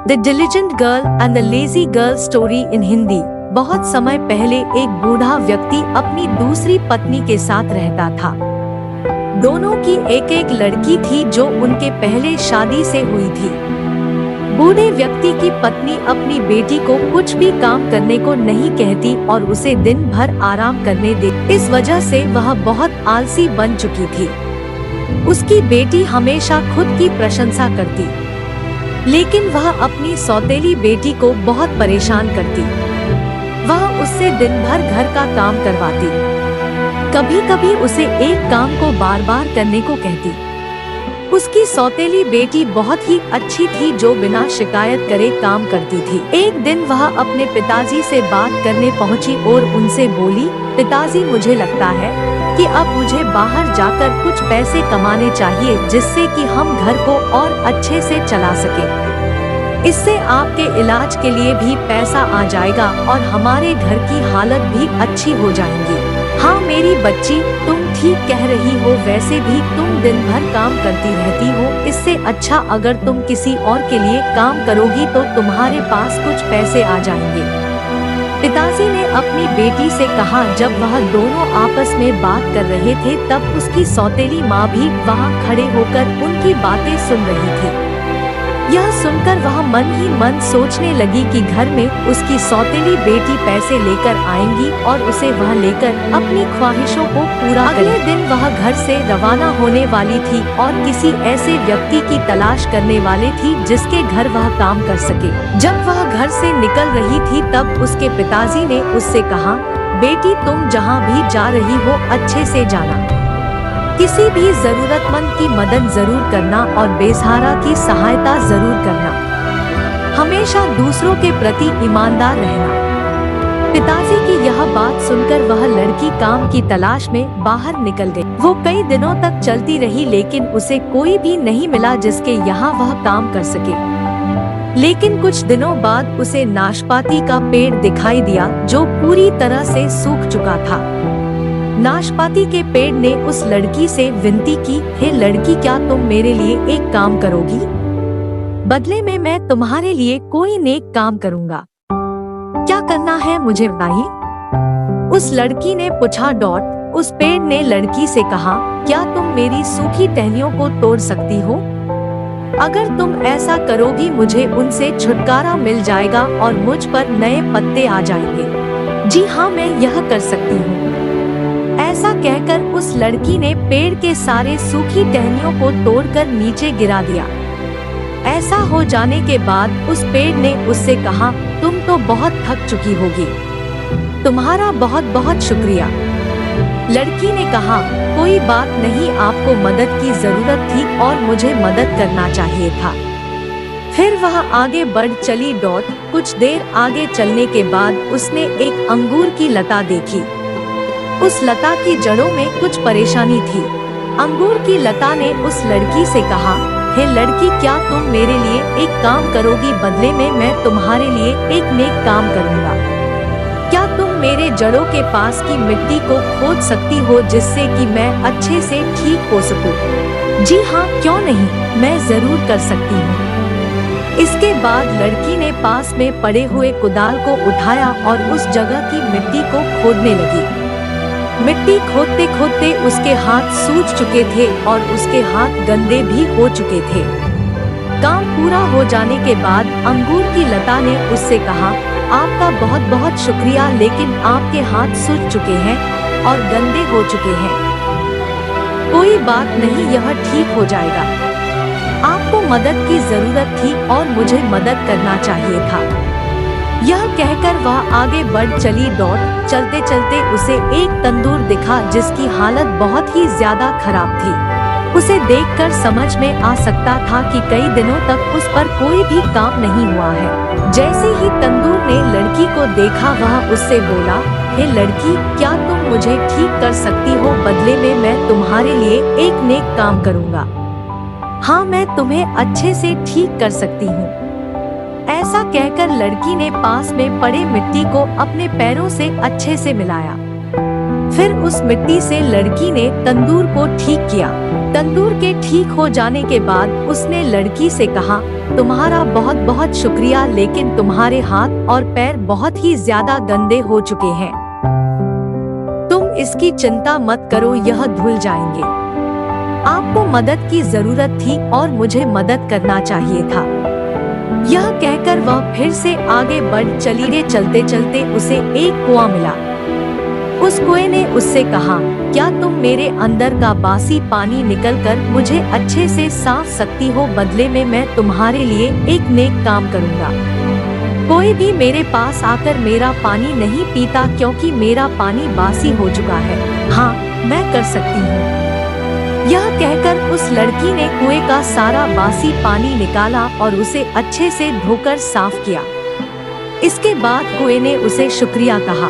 The diligent girl and the lazy girl story in Hindi. बहुत समय पहले एक बूढ़ा व्यक्ति अपनी दूसरी पत्नी के साथ रहता था। दोनों की एक एक लड़की थी जो उनके पहले शादी से हुई थी। बूढ़े व्यक्ति की पत्नी अपनी बेटी को कुछ भी काम करने को नहीं कहती और उसे दिन भर आराम करने दे। इस वजह से वह बहुत आलसी बन चुकी थी। उसकी बेटी हमेशा खुद की प्रशंसा करती, लेकिन वह अपनी सौतेली बेटी को बहुत परेशान करती। वह उससे दिन भर घर का काम करवाती, कभी कभी उसे एक काम को बार बार करने को कहती। उसकी सौतेली बेटी बहुत ही अच्छी थी जो बिना शिकायत करे काम करती थी। एक दिन वह अपने पिताजी से बात करने पहुंची और उनसे बोली, पिताजी, मुझे लगता है कि अब मुझे बाहर जाकर कुछ पैसे कमाने चाहिए जिससे कि हम घर को और अच्छे से चला सके। इससे आपके इलाज के लिए भी पैसा आ जाएगा और हमारे घर की हालत भी अच्छी हो जाएंगी। हाँ मेरी बच्ची, तुम ठीक कह रही हो। वैसे भी तुम दिन भर काम करती रहती हो। इससे अच्छा अगर तुम किसी और के लिए काम करोगी तो तुम्हारे पास कुछ पैसे आ जाएंगे। पिताजी ने अपनी बेटी से कहा। जब वह दोनों आपस में बात कर रहे थे तब उसकी सौतेली माँ भी वहाँ खड़े होकर उनकी बातें सुन रही थी। यह सुनकर वह मन ही मन सोचने लगी कि घर में उसकी सौतेली बेटी पैसे लेकर आएंगी और उसे वह लेकर अपनी ख्वाहिशों को पूरा करेगी। अगले दिन वह घर से रवाना होने वाली थी और किसी ऐसे व्यक्ति की तलाश करने वाली थी जिसके घर वह काम कर सके। जब वह घर से निकल रही थी तब उसके पिताजी ने उससे कहा, बेटी, तुम जहाँ भी जा रही हो अच्छे से जाना। किसी भी जरूरतमंद की मदद जरूर करना और बेसहारा की सहायता जरूर करना। हमेशा दूसरों के प्रति ईमानदार रहना। पिताजी की यह बात सुनकर वह लड़की काम की तलाश में बाहर निकल गई। वो कई दिनों तक चलती रही लेकिन उसे कोई भी नहीं मिला जिसके यहाँ वह काम कर सके। लेकिन कुछ दिनों बाद उसे नाशपाती का पेड़ दिखाई दिया जो पूरी तरह से सूख चुका था। नाशपाती के पेड़ ने उस लड़की से विनती की, हे लड़की, क्या तुम मेरे लिए एक काम करोगी? बदले में मैं तुम्हारे लिए कोई नेक काम करूँगा। क्या करना है मुझे बताइए? उस लड़की ने पूछा। उस पेड़ ने लड़की से कहा, क्या तुम मेरी सूखी टहनियों को तोड़ सकती हो? अगर तुम ऐसा करोगी मुझे उनसे छुटकारा मिल जाएगा और मुझ पर नए पत्ते आ जाएंगे। जी हाँ, मैं यह कर सकती हूँ। ऐसा कहकर उस लड़की ने पेड़ के सारे सूखी टहनियों को तोड़कर नीचे गिरा दिया। ऐसा हो जाने के बाद उस पेड़ ने उससे कहा, तुम तो बहुत थक चुकी होगी, तुम्हारा बहुत बहुत शुक्रिया। लड़की ने कहा, कोई बात नहीं, आपको मदद की जरूरत थी और मुझे मदद करना चाहिए था। फिर वह आगे बढ़ चली। कुछ देर आगे चलने के बाद उसने एक अंगूर की लता देखी। उस लता की जड़ों में कुछ परेशानी थी। अंगूर की लता ने उस लड़की से कहा, हे लड़की, क्या तुम मेरे लिए एक काम करोगी? बदले में मैं तुम्हारे लिए एक नेक काम करूँगा। क्या तुम मेरे जड़ों के पास की मिट्टी को खोद सकती हो जिससे कि मैं अच्छे से ठीक हो सकूं? जी हाँ, क्यों नहीं, मैं जरूर कर सकती हूँ। इसके बाद लड़की ने पास में पड़े हुए कुदाल को उठाया और उस जगह की मिट्टी को खोदने लगी। मिट्टी खोदते खोदते उसके हाथ सूज चुके थे और उसके हाथ गंदे भी हो चुके थे। काम पूरा हो जाने के बाद अंगूर की लता ने उससे कहा, आपका बहुत बहुत शुक्रिया, लेकिन आपके हाथ सूज चुके हैं और गंदे हो चुके हैं। कोई बात नहीं, यह ठीक हो जाएगा। आपको मदद की जरूरत थी और मुझे मदद करना चाहिए था। यह कहकर वह आगे बढ़ चली। चलते चलते उसे एक तंदूर दिखा जिसकी हालत बहुत ही ज्यादा खराब थी। उसे देखकर समझ में आ सकता था कि कई दिनों तक उस पर कोई भी काम नहीं हुआ है। जैसे ही तंदूर ने लड़की को देखा वह उससे बोला, हे लड़की, क्या तुम मुझे ठीक कर सकती हो? बदले में मैं तुम्हारे लिए एक नेक काम करूँगा। हाँ, मैं तुम्हें अच्छे से ठीक कर सकती हूँ। ऐसा कहकर लड़की ने पास में पड़े मिट्टी को अपने पैरों से अच्छे से मिलाया। फिर उस मिट्टी से लड़की ने तंदूर को ठीक किया। तंदूर के ठीक हो जाने के बाद उसने लड़की से कहा, तुम्हारा बहुत बहुत शुक्रिया, लेकिन तुम्हारे हाथ और पैर बहुत ही ज्यादा गंदे हो चुके हैं। तुम इसकी चिंता मत करो, यह धुल जाएंगे। आपको मदद की जरूरत थी और मुझे मदद करना चाहिए था। यह कहकर वह फिर से आगे बढ़ चली। चलते चलते उसे एक कुआं मिला। उस कुएं ने उससे कहा, क्या तुम मेरे अंदर का बासी पानी निकलकर मुझे अच्छे से साफ सकती हो? बदले में मैं तुम्हारे लिए एक नेक काम करूँगा। कोई भी मेरे पास आकर मेरा पानी नहीं पीता, क्योंकि मेरा पानी बासी हो चुका है। हाँ, मैं कर सकती हूँ। यह कहकर उस लड़की ने कुएं का सारा बासी पानी निकाला और उसे अच्छे से धोकर साफ किया। इसके बाद कुएं ने उसे शुक्रिया कहा।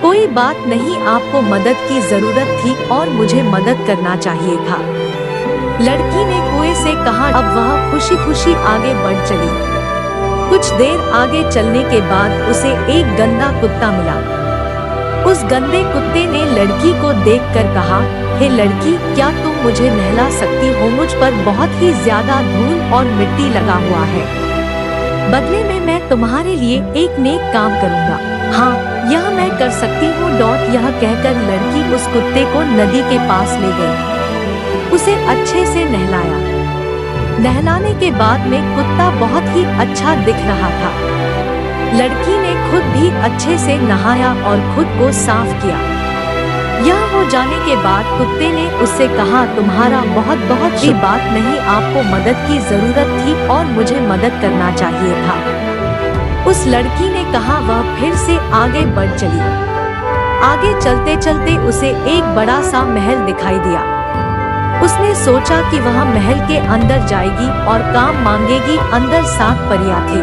कोई बात नहीं, आपको मदद की जरूरत थी और मुझे मदद करना चाहिए था। लड़की ने कुएं से कहा। अब वह खुशी खुशी आगे बढ़ चली। कुछ देर आगे चलने के बाद उसे एक गंदा कुत्ता मिला। उस गंदे कुत्ते ने लड़की को देखकर कहा, हे लड़की, क्या तुम मुझे नहला सकती हो? मुझ पर बहुत ही ज्यादा धूल और मिट्टी लगा हुआ है। बदले में मैं तुम्हारे लिए एक नेक काम करूँगा। हाँ, यह मैं कर सकती हूँ। यह कहकर लड़की उस कुत्ते को नदी के पास ले गई। उसे अच्छे से नहलाया। नहलाने के बाद में कुत्ता बहुत ही अच्छा दिख रहा था। लड़की ने खुद भी अच्छे से नहाया और खुद को साफ किया। यह हो जाने के बाद कुत्ते ने उससे कहा, तुम्हारा बहुत बहुत ही बात नहीं, आपको मदद की जरूरत थी और मुझे मदद करना चाहिए था। उस लड़की ने कहा। वह फिर से आगे बढ़ चली। आगे चलते चलते उसे एक बड़ा सा महल दिखाई दिया। उसने सोचा कि वह महल के अंदर जाएगी और काम मांगेगी। अंदर 7 परियां थी।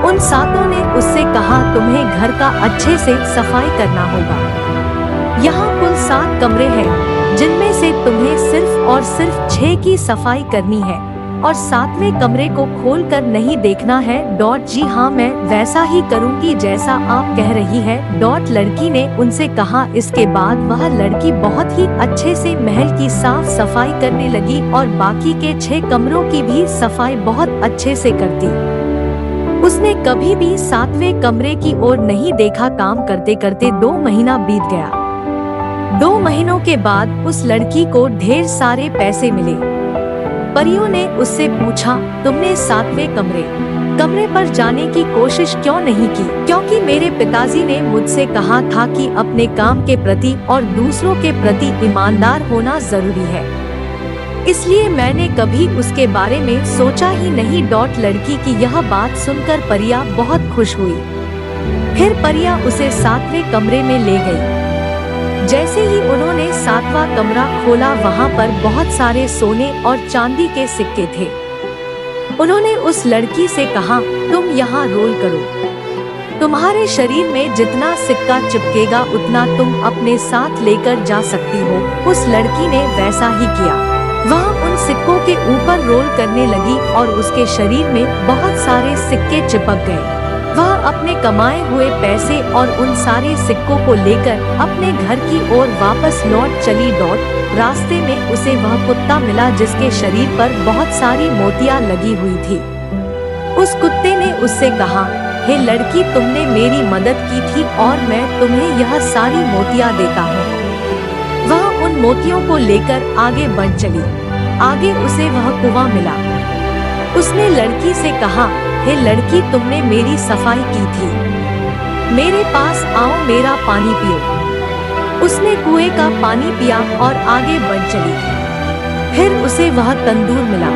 उन 7 ने उससे कहा, तुम्हें घर का अच्छे से सफाई करना होगा। यहाँ कुल 7 कमरे हैं, जिनमें से तुम्हें सिर्फ और सिर्फ 6 की सफाई करनी है और 7वें कमरे को खोल कर नहीं देखना है। जी हाँ, मैं वैसा ही करूँगी जैसा आप कह रही है। लड़की ने उनसे कहा। इसके बाद वह लड़की बहुत ही अच्छे से महल की साफ सफाई करने लगी और बाकी के 6 कमरों की भी सफाई बहुत अच्छे से करती। उसने कभी भी 7वें कमरे की ओर नहीं देखा। काम करते करते 2 महीना बीत गया। 2 महीनों के बाद उस लड़की को ढेर सारे पैसे मिले। परियों ने उससे पूछा, तुमने 7वें कमरे पर जाने की कोशिश क्यों नहीं की? क्योंकि मेरे पिताजी ने मुझसे कहा था कि अपने काम के प्रति और दूसरों के प्रति ईमानदार होना जरूरी है, इसलिए मैंने कभी उसके बारे में सोचा ही नहीं। लड़की की यह बात सुनकर परिया बहुत खुश हुई। फिर परिया उसे 7वें कमरे में ले गई। जैसे ही उन्होंने 7वां कमरा खोला, वहाँ पर बहुत सारे सोने और चांदी के सिक्के थे। उन्होंने उस लड़की से कहा, तुम यहाँ रोल करो। तुम्हारे शरीर में जितना सिक्का चिपकेगा उतना तुम अपने साथ लेकर जा सकती हो। उस लड़की ने वैसा ही किया। वह उन सिक्कों के ऊपर रोल करने लगी और उसके शरीर में बहुत सारे सिक्के चिपक गए। वह अपने कमाए हुए पैसे और उन सारे सिक्कों को लेकर अपने घर की ओर वापस लौट चली। रास्ते में उसे वह कुत्ता मिला जिसके शरीर पर बहुत सारी मोतियां लगी हुई थी। उस कुत्ते ने उससे कहा, हे लड़की, तुमने मेरी मदद की थी और मैं तुम्हें यह सारी मोतियां देता हूँ। वह उन मोतियों को लेकर आगे बढ़ चली। आगे उसे वह कुआं मिला। उसने लड़की से कहा, हे लड़की, तुमने मेरी सफाई की थी, मेरे पास आओ, मेरा पानी पियो। उसने कुएं का पानी पिया और आगे बढ़ चली। फिर उसे वह तंदूर मिला।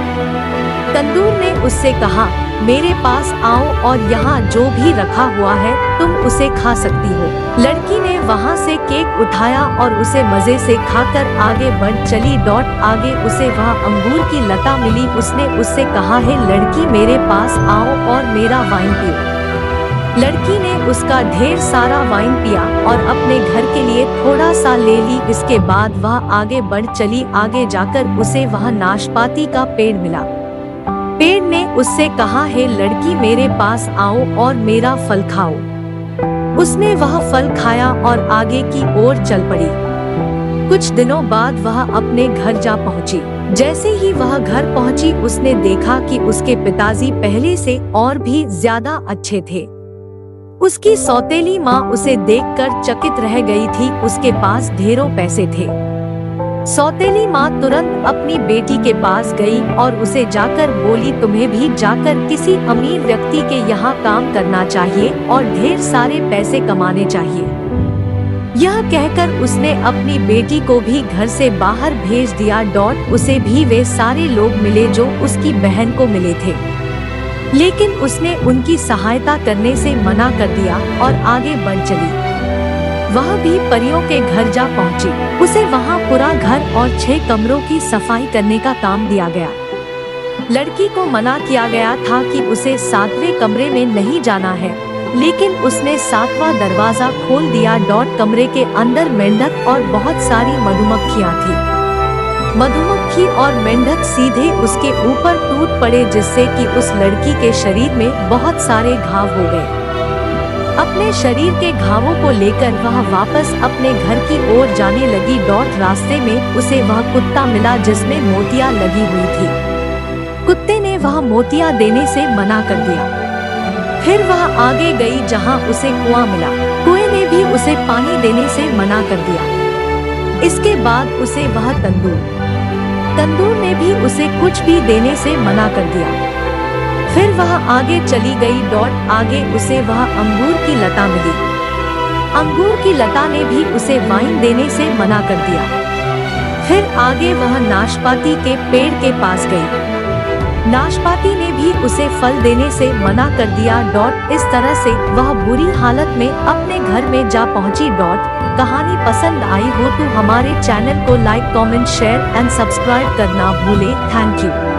तंदूर ने उससे कहा, मेरे पास आओ और यहाँ जो भी रखा हुआ है तुम उसे खा सकती हो। लड़की ने वहाँ से केक उठाया और उसे मजे से खाकर आगे बढ़ चली। आगे उसे वह अंगूर की लता मिली। उसने उससे कहा, है लड़की, मेरे पास आओ और मेरा वाइन पियो। लड़की ने उसका ढेर सारा वाइन पिया और अपने घर के लिए थोड़ा सा ले ली। इसके बाद वह आगे बढ़ चली। आगे जाकर उसे वह नाशपाती का पेड़ मिला। पेड़ ने उससे कहा, हे लड़की, मेरे पास आओ और मेरा फल खाओ। उसने वह फल खाया और आगे की ओर चल पड़ी। कुछ दिनों बाद वह अपने घर जा पहुंची। जैसे ही वह घर पहुंची उसने देखा कि उसके पिताजी पहले से और भी ज्यादा अच्छे थे। उसकी सौतेली माँ उसे देखकर चकित रह गई थी। उसके पास ढेरों पैसे थे। सौतेली माँ तुरंत अपनी बेटी के पास गई और उसे जाकर बोली, तुम्हें भी जाकर किसी अमीर व्यक्ति के यहाँ काम करना चाहिए और ढेर सारे पैसे कमाने चाहिए। यह कहकर उसने अपनी बेटी को भी घर से बाहर भेज दिया। उसे भी वे सारे लोग मिले जो उसकी बहन को मिले थे, लेकिन उसने उनकी सहायता करने से मना कर दिया और आगे बढ़ चली। वह भी परियों के घर जा पहुंची। उसे वहां पूरा घर और 6 कमरों की सफाई करने का काम दिया गया। लड़की को मना किया गया था कि उसे 7वें कमरे में नहीं जाना है, लेकिन उसने 7वां दरवाजा खोल दिया। कमरे के अंदर मेंढक और बहुत सारी मधुमक्खियां थी। मधुमक्खी और मेंढक सीधे उसके ऊपर टूट पड़े, जिससे कि उस लड़की के शरीर में बहुत सारे घाव हो गए। अपने शरीर के घावों को लेकर वह वापस अपने घर की ओर जाने लगी। रास्ते में उसे वह कुत्ता मिला जिसमें मोतियां लगी हुई थी। कुत्ते ने वह मोतियां देने से मना कर दिया। फिर वह आगे गई जहां उसे कुआं मिला। कुएं ने भी उसे पानी देने से मना कर दिया। इसके बाद उसे वह तंदूर ने भी उसे कुछ भी देने से मना कर दिया। फिर वह आगे चली गई। आगे उसे वह अंगूर की लता मिली। अंगूर की लता ने भी उसे वाइन देने से मना कर दिया। फिर आगे वह नाशपाती के पेड़ के पास गई। नाशपाती ने भी उसे फल देने से मना कर दिया। इस तरह से वह बुरी हालत में अपने घर में जा पहुंची। कहानी पसंद आई हो तो हमारे चैनल को like, comment, share and subscribe करना भूले। Thank you.